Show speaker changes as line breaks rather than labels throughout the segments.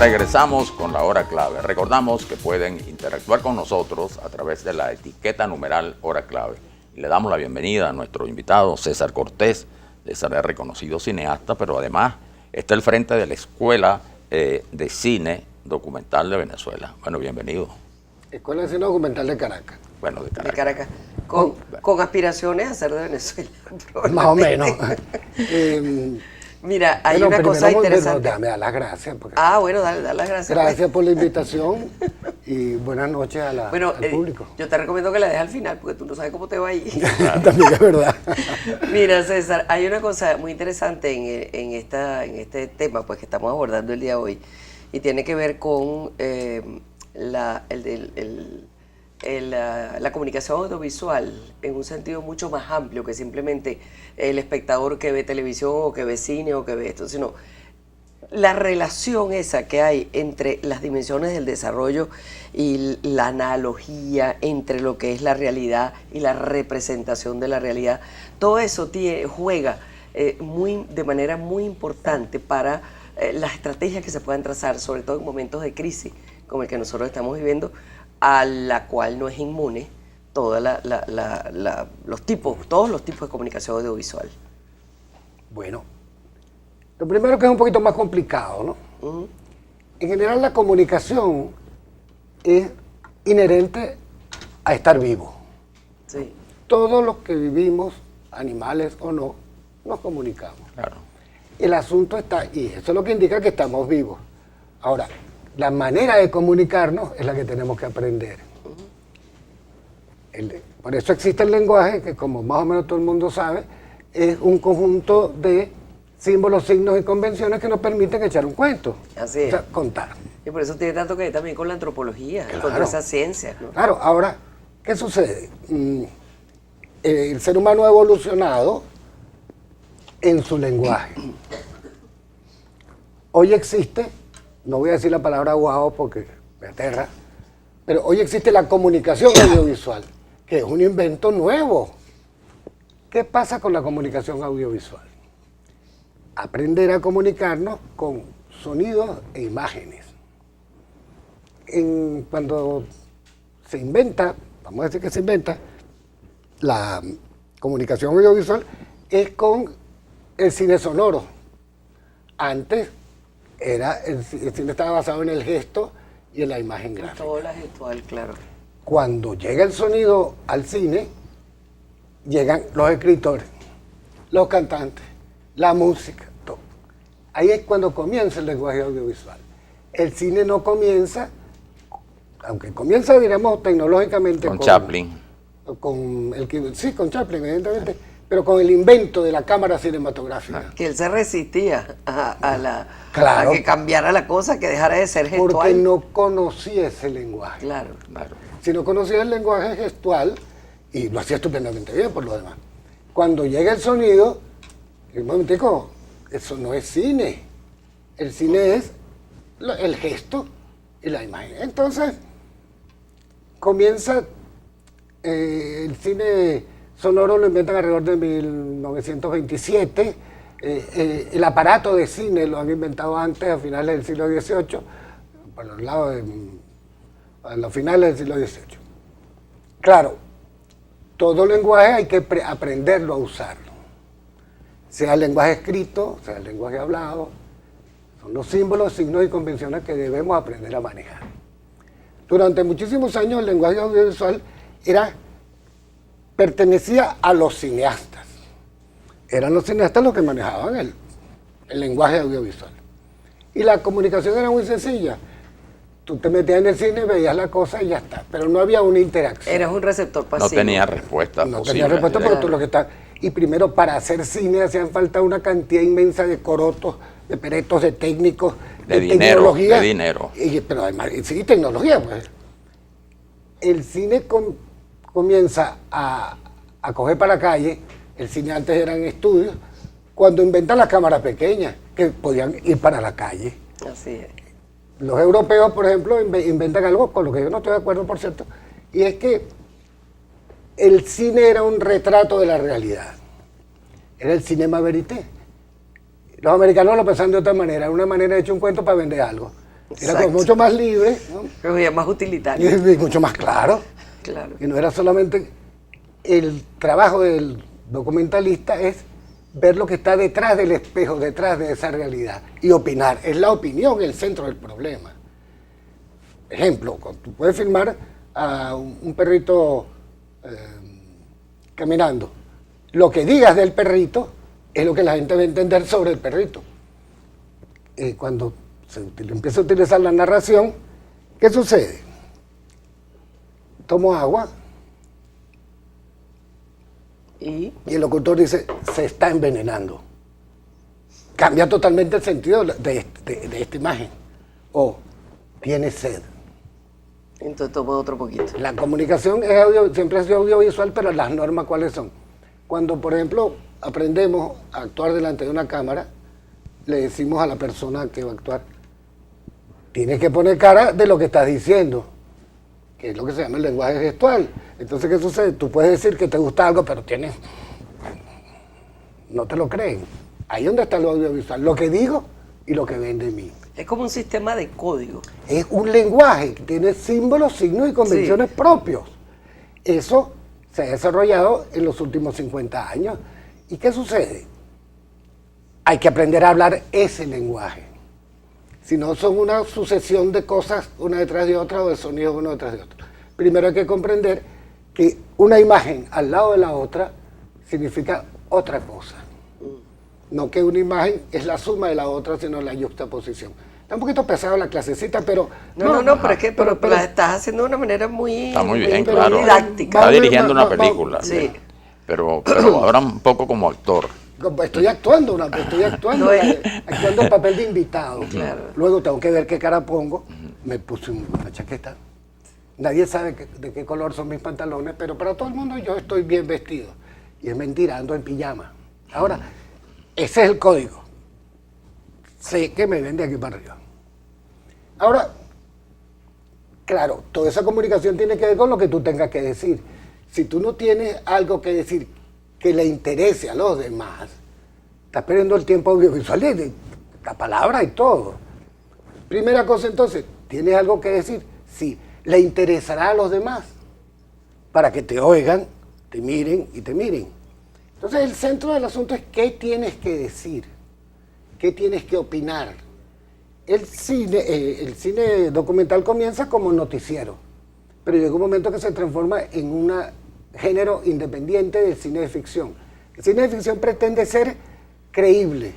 Regresamos con la hora clave. Recordamos que pueden interactuar con nosotros a través de la etiqueta numeral hora clave. Y le damos la bienvenida a nuestro invitado César Cortés. César es reconocido cineasta, pero además está al frente de la Escuela de Cine Documental de Venezuela. Bueno, bienvenido.
Escuela de Cine Documental de Caracas.
Bueno, de Caracas.
De Caracas. Con aspiraciones a ser de Venezuela.
Más o menos.
Mira, hay una cosa interesante.
Déjame dar las gracias.
Bueno, dale las gracias.
Gracias por la invitación y buenas noches al público.
Yo te recomiendo que la dejes al final porque tú no sabes cómo te va a ir.
También es verdad.
Mira, César, hay una cosa muy interesante en este tema pues, que estamos abordando el día de hoy y tiene que ver con la comunicación audiovisual en un sentido mucho más amplio que simplemente el espectador que ve televisión o que ve cine o que ve esto, sino la relación esa que hay entre las dimensiones del desarrollo y la analogía entre lo que es la realidad y la representación de la realidad. Todo eso juega de manera muy importante para las estrategias que se puedan trazar, sobre todo en momentos de crisis como el que nosotros estamos viviendo, a la cual no es inmune todos los tipos de comunicación audiovisual.
Bueno, lo primero que es un poquito más complicado, ¿no? En general la comunicación es inherente a estar vivo.
Sí.
Todos los que vivimos, animales o no, nos comunicamos.
Claro.
El asunto está, y eso es lo que indica que estamos vivos. Ahora, la manera de comunicarnos es la que tenemos que aprender. Por eso existe el lenguaje, que como más o menos todo el mundo sabe, es un conjunto de símbolos, signos y convenciones que nos permiten echar un cuento.
Así es.
O sea, contar.
Y por eso tiene tanto que ver también con la antropología,
Claro.
con todas esas ciencias, ¿no?
Claro, ahora, ¿qué sucede? El ser humano ha evolucionado en su lenguaje. Hoy existe, no voy a decir la palabra guau porque me aterra, pero hoy existe la comunicación audiovisual, que es un invento nuevo. ¿Qué pasa con la comunicación audiovisual? Aprender a comunicarnos con sonidos e imágenes. Cuando se inventa, vamos a decir que se inventa, la comunicación audiovisual es con el cine sonoro. Antes el cine estaba basado en el gesto y en la imagen gráfica.
Todo la gestual, claro.
Cuando llega el sonido al cine, llegan los escritores, los cantantes, la música, todo. Ahí es cuando comienza el lenguaje audiovisual. El cine no comienza, aunque comienza, diremos, tecnológicamente
Con Chaplin.
Sí, con Chaplin, evidentemente, pero con el invento de la cámara cinematográfica.
Que él se resistía a
Claro.
que cambiara la cosa, que dejara de ser gestual.
Porque no conocía ese lenguaje.
Claro.
Si no conocía el lenguaje gestual, y lo hacía estupendamente bien por lo demás, cuando llega el sonido, un momentico, eso no es cine. El cine es el gesto y la imagen. Entonces, comienza el cine sonoro, lo inventan alrededor de 1927. El aparato de cine lo han inventado antes, a finales del siglo XVIII, por los lados a los finales del siglo XVIII. Claro, todo lenguaje hay que aprenderlo a usarlo. Sea el lenguaje escrito, sea el lenguaje hablado, son los símbolos, signos y convenciones que debemos aprender a manejar. Durante muchísimos años el lenguaje audiovisual pertenecía a los cineastas. Eran los cineastas los que manejaban el lenguaje audiovisual. Y la comunicación era muy sencilla. Tú te metías en el cine, veías la cosa y ya está. Pero no había una interacción.
Eras un receptor pasivo.
No tenía respuesta
No
posible.
tenía respuesta porque tú lo que estás... Y primero, para hacer cine hacían falta una cantidad inmensa de corotos, de peretos, de técnicos,
de dinero,
tecnología.
de dinero.
Pero además, sí, tecnología, pues. El cine comienza a coger para la calle. El cine antes eran estudios. Cuando inventan las cámaras pequeñas, que podían ir para la calle.
Así es.
Los europeos, por ejemplo, inventan algo con lo que yo no estoy de acuerdo, por cierto, y es que el cine era un retrato de la realidad. Era el cinema verité. Los americanos lo pensaban de otra manera, una manera de echar un cuento para vender algo. Era como mucho más libre, ¿no?
Pero ya más utilitario.
Y mucho más claro.
Claro.
Y no era solamente el trabajo del documentalista, es ver lo que está detrás del espejo, detrás de esa realidad y opinar. Es la opinión el centro del problema. Ejemplo, tú puedes filmar a un perrito caminando. Lo que digas del perrito es lo que la gente va a entender sobre el perrito. Cuando se empieza a utilizar la narración, ¿qué sucede? Tomo agua y el locutor dice, se está envenenando. Cambia totalmente el sentido de esta imagen. O tiene sed.
Entonces tomo otro poquito. La
comunicación siempre ha sido audiovisual, pero las normas, ¿cuáles son? Cuando, por ejemplo, aprendemos a actuar delante de una cámara, le decimos a la persona que va a actuar, tienes que poner cara de lo que estás diciendo, que es lo que se llama el lenguaje gestual. Entonces, ¿qué sucede? Tú puedes decir que te gusta algo, pero no te lo creen. Ahí es donde está lo audiovisual, lo que digo y lo que ven de mí.
Es como un sistema de código.
Es un lenguaje que tiene símbolos, signos y convenciones propios. Eso se ha desarrollado en los últimos 50 años. ¿Y qué sucede? Hay que aprender a hablar ese lenguaje. Si no, son una sucesión de cosas una detrás de otra o de sonidos uno detrás de otro. Primero hay que comprender que una imagen al lado de la otra significa otra cosa. No que una imagen es la suma de la otra, sino la yuxtaposición. Está un poquito pesado la clasecita, pero...
No, pero es que pero la estás haciendo de una manera muy...
Está muy bien, claro.
Didáctica.
Está dirigiendo una película.
Sí.
Pero ahora un poco como actor.
Estoy actuando actuando el papel de invitado.
Claro.
Luego tengo que ver qué cara pongo. Me puse una chaqueta. Nadie sabe de qué color son mis pantalones, pero para todo el mundo yo estoy bien vestido. Y es mentira, ando en pijama. Ahora, ese es el código. Sé que me ven de aquí para arriba. Ahora, claro, toda esa comunicación tiene que ver con lo que tú tengas que decir. Si tú no tienes algo que decir que le interese a los demás, estás perdiendo el tiempo audiovisual de la palabra y todo. Primera cosa entonces, ¿tienes algo que decir? Sí, le interesará a los demás para que te oigan, te miren y te miren. Entonces el centro del asunto es qué tienes que decir, qué tienes que opinar. El cine documental comienza como noticiero, pero llega un momento que se transforma en un género independiente del cine de ficción. El cine de ficción pretende ser creíble.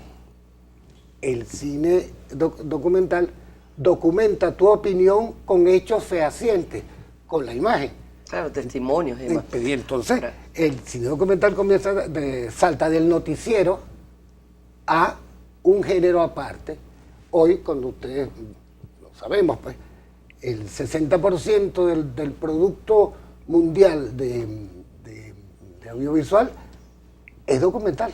El cine documental documenta tu opinión con hechos fehacientes, con la imagen.
Claro, testimonios y demás.
Y entonces, el cine documental salta del noticiero a un género aparte. Hoy, cuando ustedes lo sabemos, pues, el 60% del producto mundial de audiovisual es documental.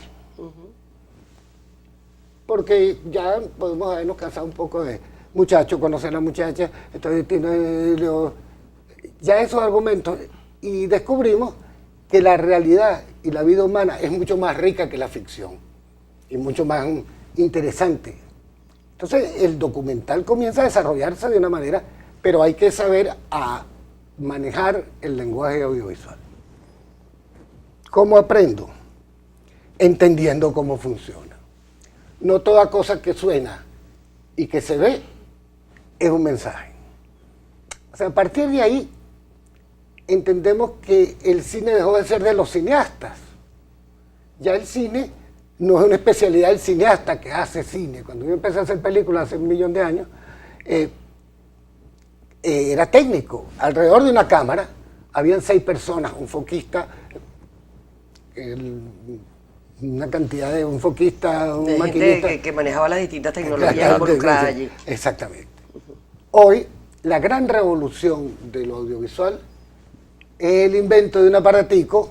Porque ya podemos habernos cansado un poco de muchachos, conocer a la muchacha, ya esos argumentos, y descubrimos que la realidad y la vida humana es mucho más rica que la ficción y mucho más interesante. Entonces el documental comienza a desarrollarse de una manera, pero hay que saber manejar el lenguaje audiovisual. ¿Cómo aprendo? Entendiendo cómo funciona. No toda cosa que suena y que se ve es un mensaje. O sea, a partir de ahí entendemos que el cine dejó de ser de los cineastas. Ya el cine no es una especialidad del cineasta que hace cine. Cuando yo empecé a hacer películas hace 1.000.000 de años, era técnico. Alrededor de una cámara habían 6 personas, un foquista, una cantidad de un foquista, un maquinista.
Gente que manejaba las distintas tecnologías involucradas allí.
Exactamente. Hoy, la gran revolución de lo audiovisual es el invento de un aparatico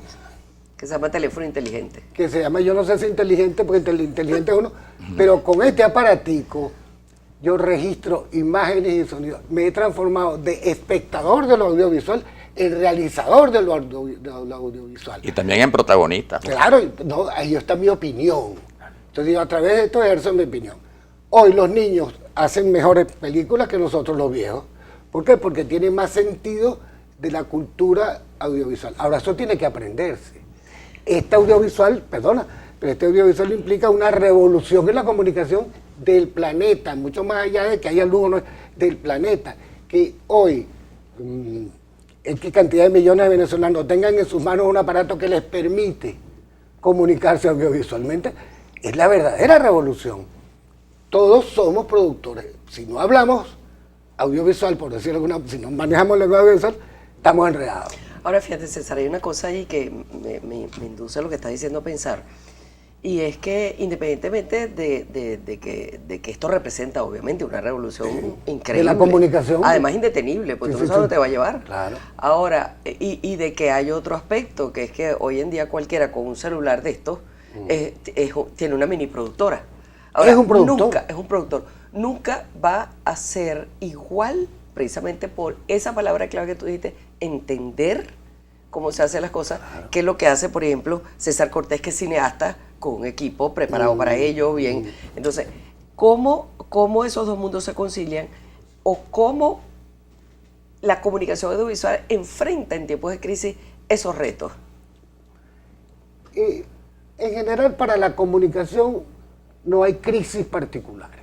que se llama teléfono inteligente.
Que se llama, yo no sé si inteligente, porque inteligente es uno, pero con este aparatico yo registro imágenes y sonidos. Me he transformado de espectador de lo audiovisual en realizador de lo audiovisual.
Y también en protagonista.
Claro, no, ahí está mi opinión. Entonces yo a través de esto ejerzo mi opinión. Hoy los niños hacen mejores películas que nosotros los viejos. ¿Por qué? Porque tienen más sentido de la cultura audiovisual. Ahora, eso tiene que aprenderse. Este audiovisual implica una revolución en la comunicación del planeta, mucho más allá de que haya luz o no, del planeta. Que hoy, qué cantidad de millones de venezolanos tengan en sus manos un aparato que les permite comunicarse audiovisualmente, es la verdadera revolución. Todos somos productores. Si no hablamos audiovisual, por decirlo alguna, si no manejamos el lenguaje audiovisual, estamos enredados.
Ahora fíjate, César, hay una cosa ahí que me induce a lo que estás diciendo a pensar, y es que independientemente de que esto representa obviamente una revolución increíble.
De la comunicación.
Además indetenible, porque tú no sabes dónde te va a llevar.
Claro.
Ahora, y de que hay otro aspecto, que es que hoy en día cualquiera con un celular de estos tiene una mini productora. Ahora,
es un productor.
Es un productor. Nunca va a ser igual, precisamente por esa palabra clave que tú dijiste, entender cómo se hacen las cosas, que es lo que hace, por ejemplo, César Cortés, que es cineasta, con un equipo preparado para ello, bien. Entonces, ¿cómo esos dos mundos se concilian? ¿O cómo la comunicación audiovisual enfrenta en tiempos de crisis esos retos?
En general, para la comunicación no hay crisis particulares.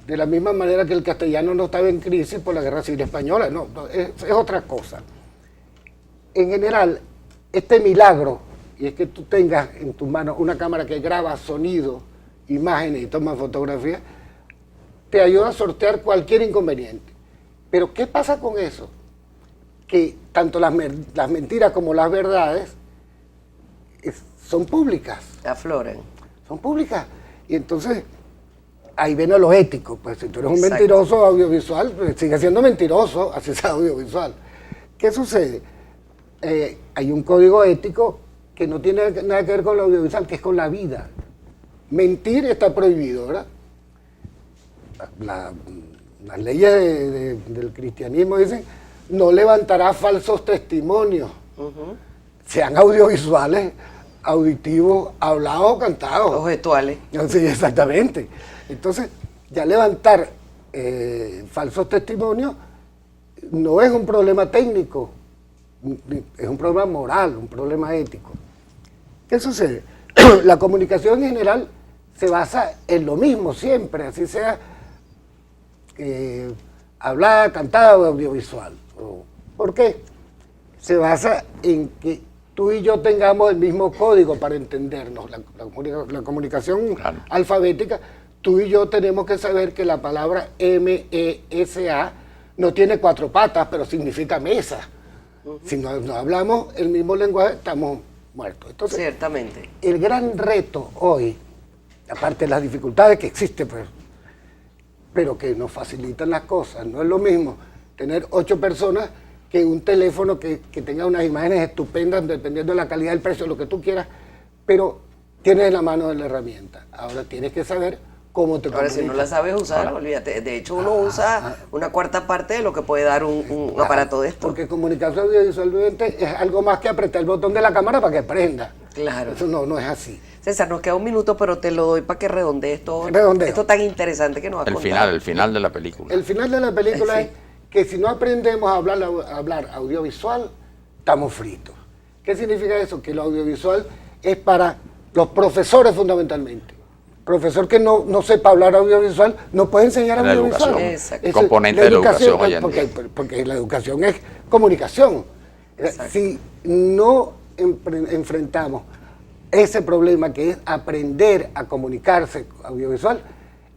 De la misma manera que el castellano no estaba en crisis por la Guerra Civil Española, no, es otra cosa. En general, este milagro, y es que tú tengas en tus manos una cámara que graba sonido, imágenes y toma fotografías, te ayuda a sortear cualquier inconveniente. Pero ¿qué pasa con eso? Que tanto las mentiras como las verdades son públicas.
Afloran.
Son públicas. Y entonces, ahí viene lo ético. Pues si tú eres un
Exacto.
mentiroso audiovisual, pues sigue siendo mentiroso, así sea audiovisual. ¿Qué sucede? Hay un código ético que no tiene nada que ver con lo audiovisual, que es con la vida. Mentir está prohibido, ¿verdad? Las leyes del cristianismo dicen, no levantarás falsos testimonios, sean audiovisuales, auditivos, hablados o cantados.
Objetuales.
Sí, exactamente. Entonces, ya levantar falsos testimonios no es un problema técnico, es un problema moral, un problema ético. ¿Qué sucede? La comunicación en general se basa en lo mismo siempre, así sea hablada, cantada o audiovisual. ¿Por qué? Se basa en que tú y yo tengamos el mismo código para entendernos. La comunicación alfabética, tú y yo tenemos que saber que la palabra M-E-S-A no tiene 4 patas, pero significa mesa. Si no hablamos el mismo lenguaje, estamos muertos. Entonces,
ciertamente.
El gran reto hoy, aparte de las dificultades que existen, pues, pero que nos facilitan las cosas, no es lo mismo tener 8 personas que un teléfono que tenga unas imágenes estupendas, dependiendo de la calidad, del precio, lo que tú quieras, pero tienes en la mano de la herramienta. Ahora tienes que saber cómo te
comunicas. Ahora, si no la sabes usar, olvídate. De hecho, uno usa una cuarta parte de lo que puede dar un aparato de esto.
Porque comunicación audiovisualmente es algo más que apretar el botón de la cámara para que prenda.
Claro.
Eso no es así.
César, nos queda un minuto, pero te lo doy para que redondee esto tan interesante que nos ha contado.
El final de la película.
El final de la película es que si no aprendemos a hablar audiovisual, estamos fritos. ¿Qué significa eso? Que lo audiovisual es para los profesores fundamentalmente. Profesor que no sepa hablar audiovisual no puede enseñar audiovisual.
Exacto.
Componente de la educación hoy en día.
Porque la educación es comunicación. Exacto. Si no enfrentamos ese problema que es aprender a comunicarse audiovisual,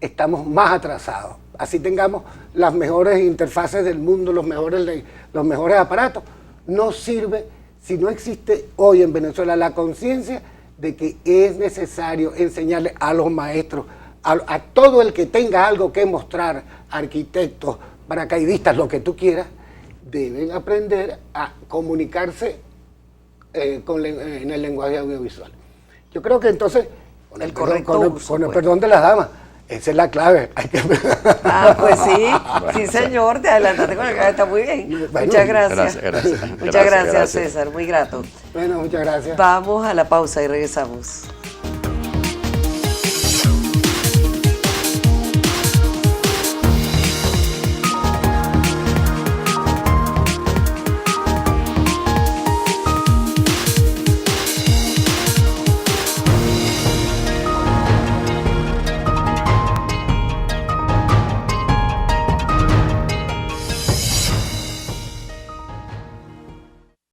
estamos más atrasados. Así tengamos las mejores interfaces del mundo, los mejores aparatos, no sirve si no existe hoy en Venezuela la conciencia de que es necesario enseñarle a los maestros, a todo el que tenga algo que mostrar, arquitectos, paracaidistas, lo que tú quieras, deben aprender a comunicarse en el lenguaje audiovisual. Yo creo que entonces, con el perdón de las damas, esa es la clave.
Pues sí, señor, te adelantaste con el que está muy bien. Bueno, muchas gracias. Muchas gracias, César, muy grato.
Bueno, muchas gracias.
Vamos a la pausa y regresamos.